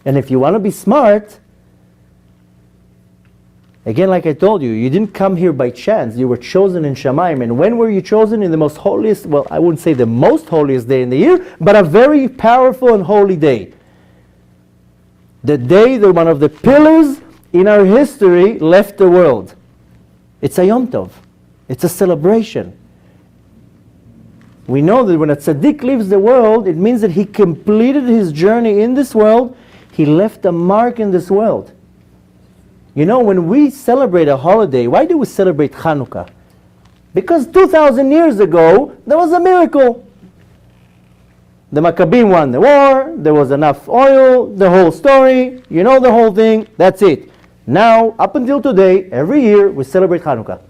And if you want to be smart, again, like I told you, you didn't come here by chance. You were chosen in Shamayim. And when were you chosen? In the most holiest, well, I wouldn't say the most holiest day in the year, but a very powerful and holy day. The day that one of the pillars in our history left the world. It's a Yom Tov. It's a celebration. We know that when a tzaddik leaves the world, it means that he completed his journey in this world. He left a mark in this world. You know, when we celebrate a holiday, why do we celebrate Hanukkah? Because 2,000 years ago, there was a miracle. The Maccabees won the war, there was enough oil, the whole story, you know the whole thing, that's it. Now, up until today, every year, we celebrate Hanukkah.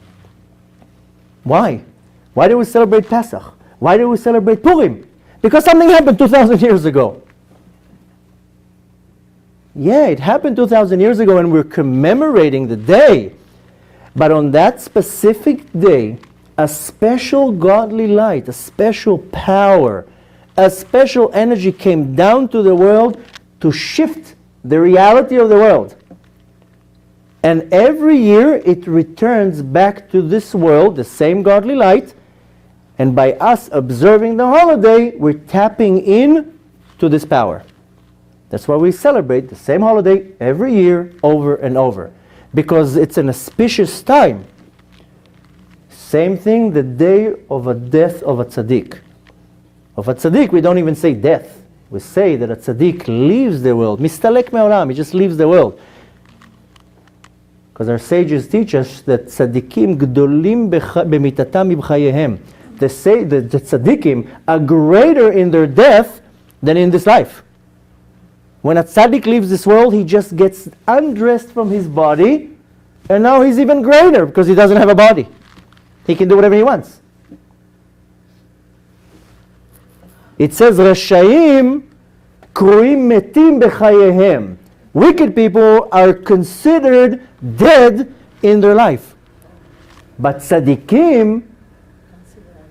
Why? Why do we celebrate Pesach? Why do we celebrate Purim? Because something happened 2,000 years ago. Yeah, it happened 2,000 years ago and we're commemorating the day. But on that specific day, a special godly light, a special power, a special energy came down to the world to shift the reality of the world. And every year it returns back to this world, the same godly light, and by us observing the holiday, we're tapping in to this power. That's why we celebrate the same holiday every year, over and over. Because it's an auspicious time. Same thing, the day of a death of a tzaddik. Of a tzaddik, we don't even say death. We say that a tzaddik leaves the world. Mistalek me'olam, he just leaves the world. Because our sages teach us that tzaddikim gdolim b'mitatam b'chayehem. They say that the tzaddikim are greater in their death than in this life. When a tzaddik leaves this world, he just gets undressed from his body, and now he's even greater because he doesn't have a body. He can do whatever he wants. It says, Rashayim kruim metim b'chayehem. Wicked people are considered dead in their life. But tzaddikim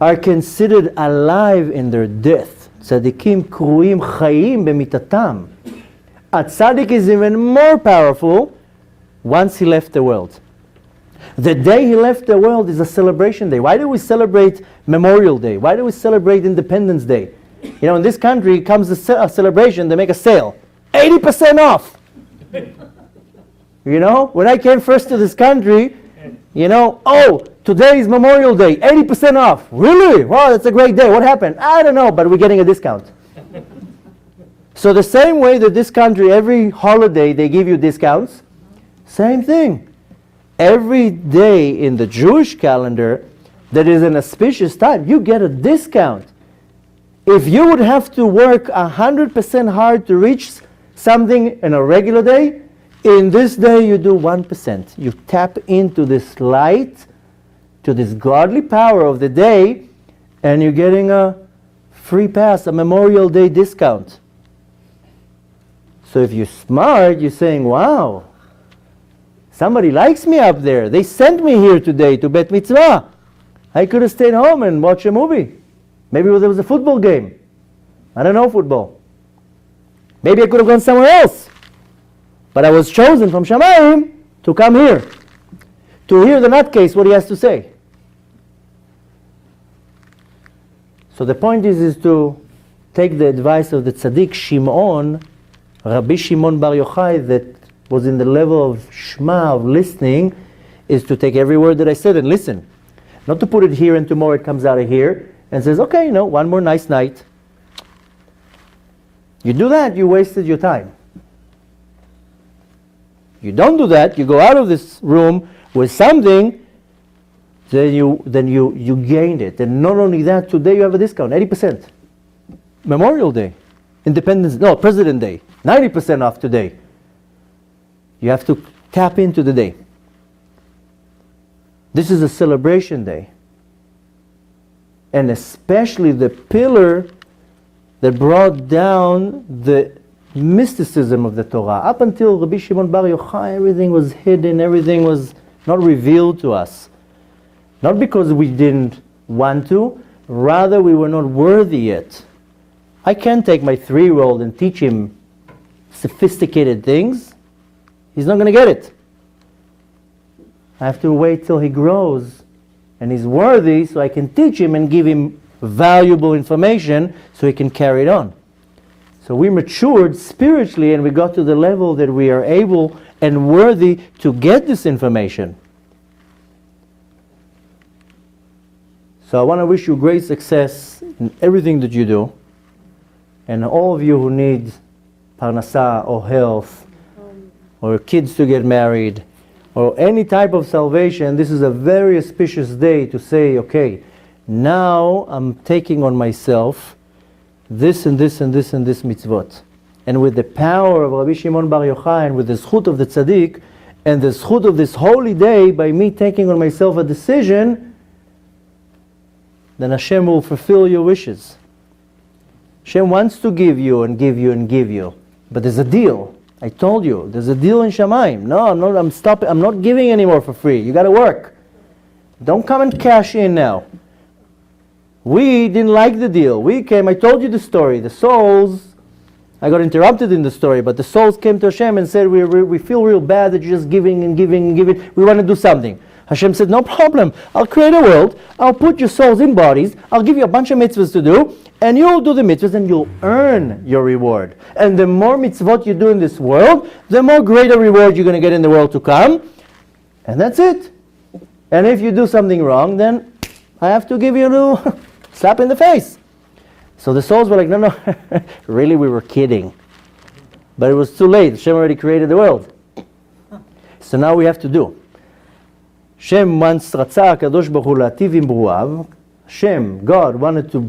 are considered alive in their death. Tzaddikim kruim chayim b'mitatam. A tzaddik is even more powerful once he left the world. The day he left the world is a celebration day. Why do we celebrate Memorial Day? Why do we celebrate Independence Day? You know, in this country comes a celebration, they make a sale. 80% off! You know, when I came first to this country, you know, oh, today is Memorial Day, 80% off. Really? Wow, that's a great day. What happened? I don't know, but we're getting a discount. So the same way that this country, every holiday, they give you discounts, same thing. Every day in the Jewish calendar that is an auspicious time, you get a discount. If you would have to work 100% hard to reach something in a regular day, in this day you do 1%. You tap into this light, to this godly power of the day, and you're getting a free pass, a Memorial Day discount. So if you're smart, you're saying, wow, somebody likes me up there. They sent me here today to Bet Mitzvah. I could have stayed home and watched a movie. Maybe there was a football game. I don't know football. Maybe I could have gone somewhere else. But I was chosen from Shamayim to come here, to hear the nutcase, what he has to say. So the point is to take the advice of the tzaddik Shimon, Rabbi Shimon Bar Yochai, that was in the level of Shema, of listening, is to take every word that I said and listen. Not to put it here and tomorrow it comes out of here and says, okay, you know, one more nice night. You do that, you wasted your time. You don't do that, you go out of this room with something, then you gained it. And not only that, today you have a discount, 80%. Memorial Day, President Day, 90% off today. You have to tap into the day. This is a celebration day. And especially the pillar that brought down the mysticism of the Torah. Up until Rabbi Shimon Bar Yochai, everything was hidden, everything was not revealed to us. Not because we didn't want to, rather we were not worthy yet. I can't take my 3-year-old and teach him sophisticated things, he's not going to get it. I have to wait till he grows and he's worthy so I can teach him and give him valuable information so he can carry it on. So we matured spiritually and we got to the level that we are able and worthy to get this information. So I want to wish you great success in everything that you do. And all of you who need parnasa or health or kids to get married or any type of salvation, this is a very auspicious day to say, okay, now I'm taking on myself this and this and this and this mitzvot. And with the power of Rabbi Shimon Bar Yochai and with the zchut of the tzaddik and the zchut of this holy day, by me taking on myself a decision, then Hashem will fulfill your wishes. Hashem wants to give you and give you and give you. But there's a deal. I told you, there's a deal in Shamayim. No, I'm not giving anymore for free. You got to work. Don't come and cash in now. We didn't like the deal. We came, I told you the story. The souls, I got interrupted in the story, but the souls came to Hashem and said, we feel real bad that you're just giving and giving and giving. We want to do something. Hashem said, no problem. I'll create a world. I'll put your souls in bodies. I'll give you a bunch of mitzvahs to do. And you'll do the mitzvahs and you'll earn your reward. And the more mitzvot you do in this world, the more greater reward you're going to get in the world to come. And that's it. And if you do something wrong, then I have to give you a little slap in the face. So the souls were like, no, really, we were kidding. But it was too late. Hashem already created the world. So now we have to do. Hashem once ratzah HaKadosh Baruch Hu la'ativ im bruav. Hashem, God, wanted to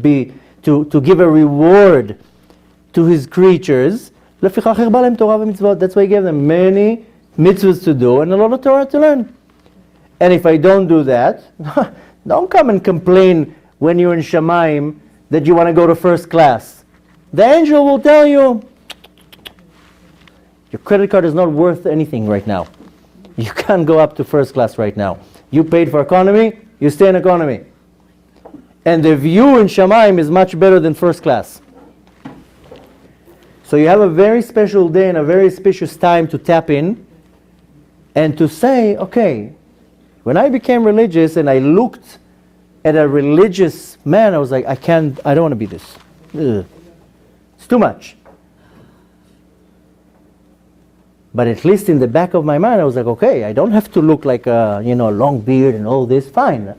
give a reward to his creatures. לפיכך הרבה להם תורה ומצוות. That's why he gave them many mitzvahs to do and a lot of Torah to learn. And if I don't do that, don't come and complain when you're in Shamayim that you want to go to first class. The angel will tell you, your credit card is not worth anything right now. You can't go up to first class right now. You paid for economy, you stay in economy. And the view in Shamayim is much better than first class. So you have a very special day and a very auspicious time to tap in and to say, okay, when I became religious and I looked at a religious man, I was like, I don't want to be this. Ugh. It's too much. But at least in the back of my mind, I was like, okay, I don't have to look like a long beard and all this. Fine.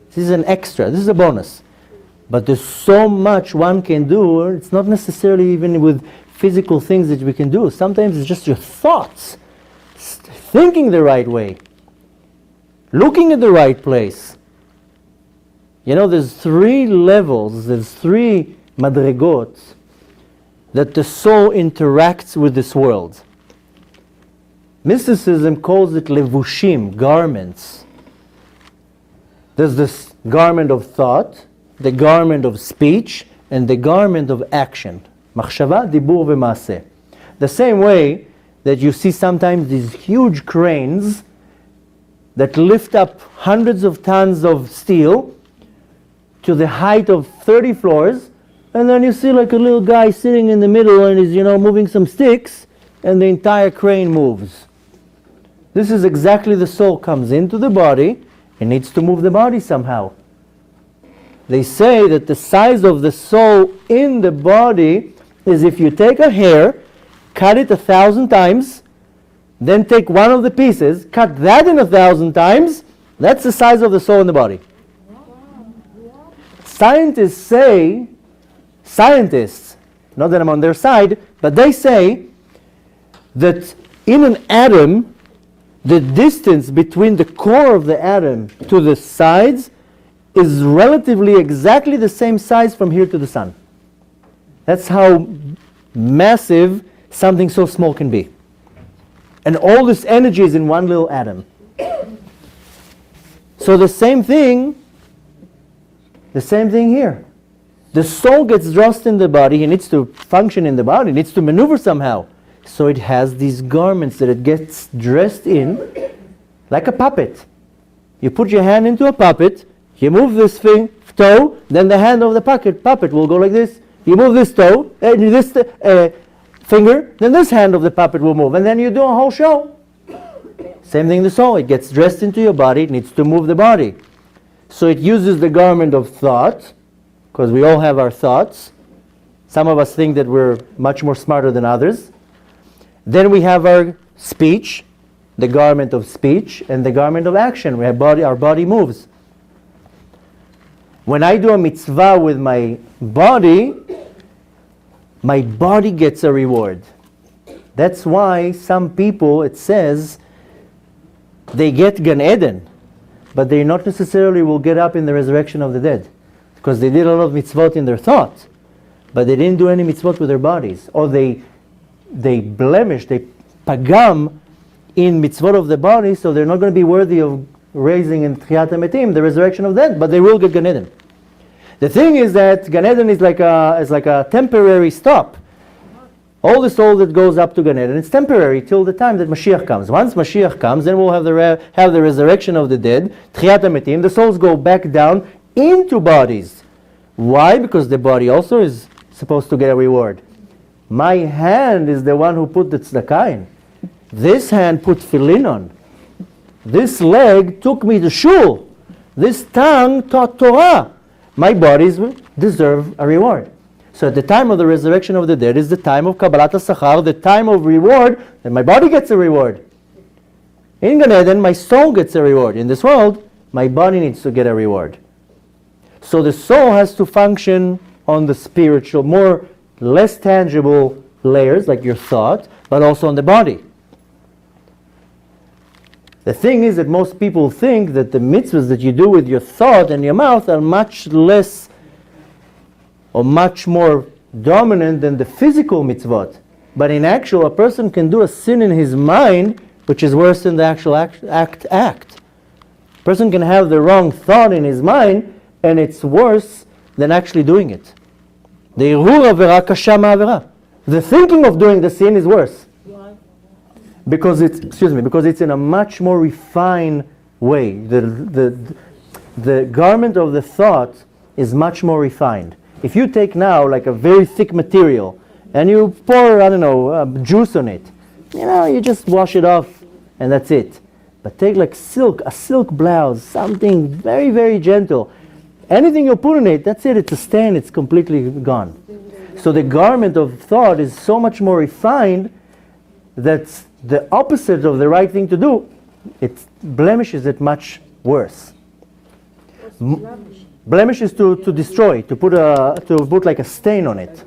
This is an extra. This is a bonus. But there's so much one can do. It's not necessarily even with physical things that we can do. Sometimes it's just your thoughts. Thinking the right way. Looking at the right place. There's 3 levels, there's 3 madregot that the soul interacts with this world. Mysticism calls it levushim, garments. There's this garment of thought, the garment of speech, and the garment of action. Machshava, dibur, v'maaseh. The same way that you see sometimes these huge cranes that lift up hundreds of tons of steel to the height of 30 floors, and then you see like a little guy sitting in the middle and he's, moving some sticks, and the entire crane moves. This is exactly the soul comes into the body and needs to move the body somehow. They say that the size of the soul in the body is if you take a hair, cut it 1,000 times, then take one of the pieces, cut that in 1,000 times, that's the size of the soul in the body. Scientists, not that I'm on their side, but they say that in an atom, the distance between the core of the atom to the sides is relatively exactly the same size from here to the sun. That's how massive something so small can be. And all this energy is in one little atom. So the same thing here. The soul gets dressed in the body, it needs to function in the body, it needs to maneuver somehow. So it has these garments that it gets dressed in like a puppet. You put your hand into a puppet, you move this toe, then the hand of the puppet will go like this. You move this toe, finger, then this hand of the puppet will move, and then you do a whole show. Same thing the soul. It gets dressed into your body, it needs to move the body. So it uses the garment of thought, because we all have our thoughts. Some of us think that we're much more smarter than others. Then we have our speech, the garment of speech, and the garment of action, where our body moves. When I do a mitzvah with my body gets a reward. That's why some people, it says, they get Gan Eden, but they not necessarily will get up in the resurrection of the dead, because they did a lot of mitzvot in their thought, but they didn't do any mitzvot with their bodies, or they blemish, they pagam in mitzvot of the body, so they're not going to be worthy of raising in Tchiyat HaMetim, the resurrection of the dead, but they will get Gan Eden. The thing is that Gan Eden is like a temporary stop. All the soul that goes up to Gan Eden, it's temporary till the time that Mashiach comes. Once Mashiach comes, then we'll have the resurrection of the dead, Tchiyat HaMetim. The souls go back down into bodies. Why? Because the body also is supposed to get a reward. My hand is the one who put the tzedakah in. This hand put tefillin on. This leg took me to shul. This tongue taught Torah. My bodies deserve a reward. So at the time of the resurrection of the dead is the time of Kabbalah and Zohar, the time of reward, and my body gets a reward. In Gan Eden, my soul gets a reward. In this world, my body needs to get a reward. So the soul has to function on the spiritual, less tangible layers, like your thought, but also on the body. The thing is that most people think that the mitzvahs that you do with your thought and your mouth are much less or much more dominant than the physical mitzvot. But in actual, a person can do a sin in his mind, which is worse than the actual act. A person can have the wrong thought in his mind, and it's worse than actually doing it. The irur avera kasha ma'avera. The thinking of doing the sin is worse. Why? Because it's in a much more refined way. The garment of the thought is much more refined. If you take now like a very thick material and you pour, juice on it, you just wash it off and that's it. But take like a silk blouse, something very, very gentle. Anything you put in it, that's it, it's a stain, it's completely gone. So the garment of thought is so much more refined that the opposite of the right thing to do, it blemishes it much worse. Blemish is to destroy, to put like a stain on it.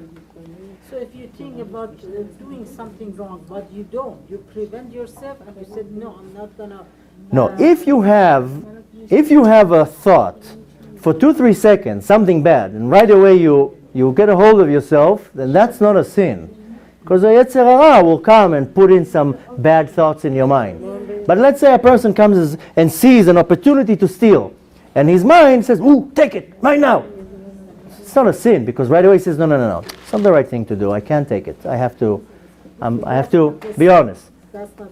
So if you think about doing something wrong, but you don't, you prevent yourself and you said, no, I'm not gonna... No, if you have a thought for 2-3 seconds, something bad, and right away you get a hold of yourself, then that's not a sin. Because the Yetzer Hara will come and put in some bad thoughts in your mind. But let's say a person comes and sees an opportunity to steal, and his mind says, ooh, take it, right now. It's not a sin, because right away he says, no. It's not the right thing to do. I can't take it. I have to be honest.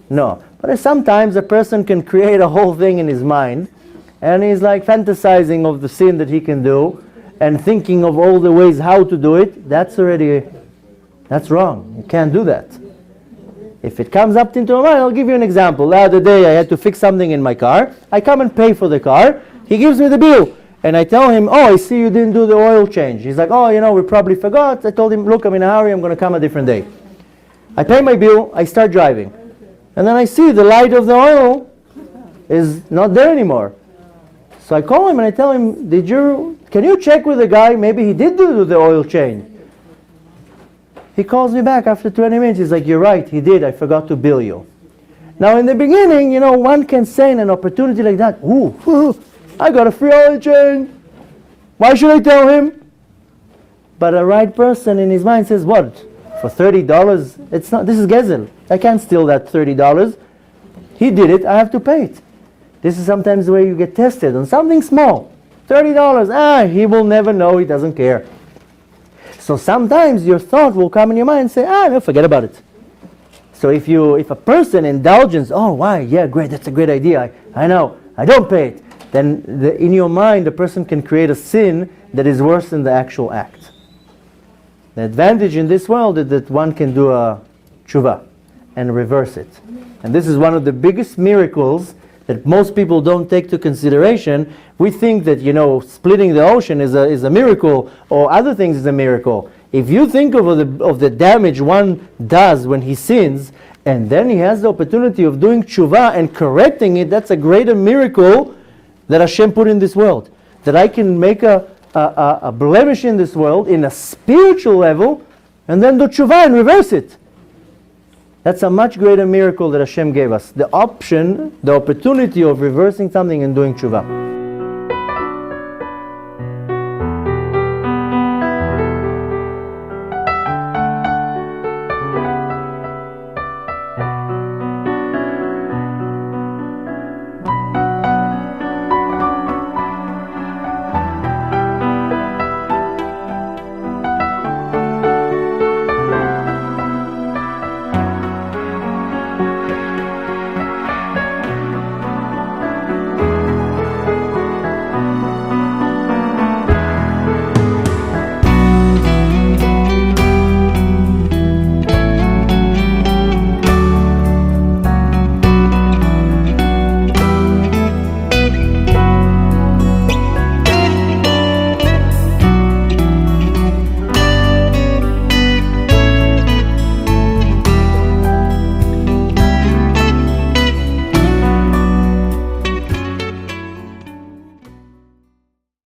No. But sometimes a person can create a whole thing in his mind, and he's like fantasizing of the sin that he can do, and thinking of all the ways how to do it. That's wrong. You can't do that. If it comes up into my mind, I'll give you an example. The other day I had to fix something in my car. I come and pay for the car. He gives me the bill. And I tell him, I see you didn't do the oil change. He's like, we probably forgot. I told him, look, I'm in a hurry. I'm going to come a different day. I pay my bill. I start driving. And then I see the light of the oil is not there anymore. So I call him and I tell him, can you check with the guy? Maybe he did do the oil change. He calls me back after 20 minutes. He's like, you're right, he did. I forgot to bill you. Now in the beginning, one can say in an opportunity like that, ooh, I got a free oil change. Why should I tell him? But a right person in his mind says, what? For $30? It's not. This is gezel. I can't steal that $30. He did it. I have to pay it. This is sometimes the way you get tested on something small. $30. He will never know. He doesn't care. So sometimes your thought will come in your mind and say, no, forget about it. So if a person indulges, why? Yeah, great. That's a great idea. I know. I don't pay it. Then in your mind, the person can create a sin that is worse than the actual act. The advantage in this world is that one can do a tshuva and reverse it. And this is one of the biggest miracles that most people don't take to consideration. We think that, splitting the ocean is a miracle, or other things is a miracle. If you think of the damage one does when he sins, and then he has the opportunity of doing tshuva and correcting it, that's a greater miracle that Hashem put in this world. That I can make a blemish in this world in a spiritual level, and then do tshuva and reverse it. That's a much greater miracle that Hashem gave us. The option, the opportunity of reversing something and doing tshuva.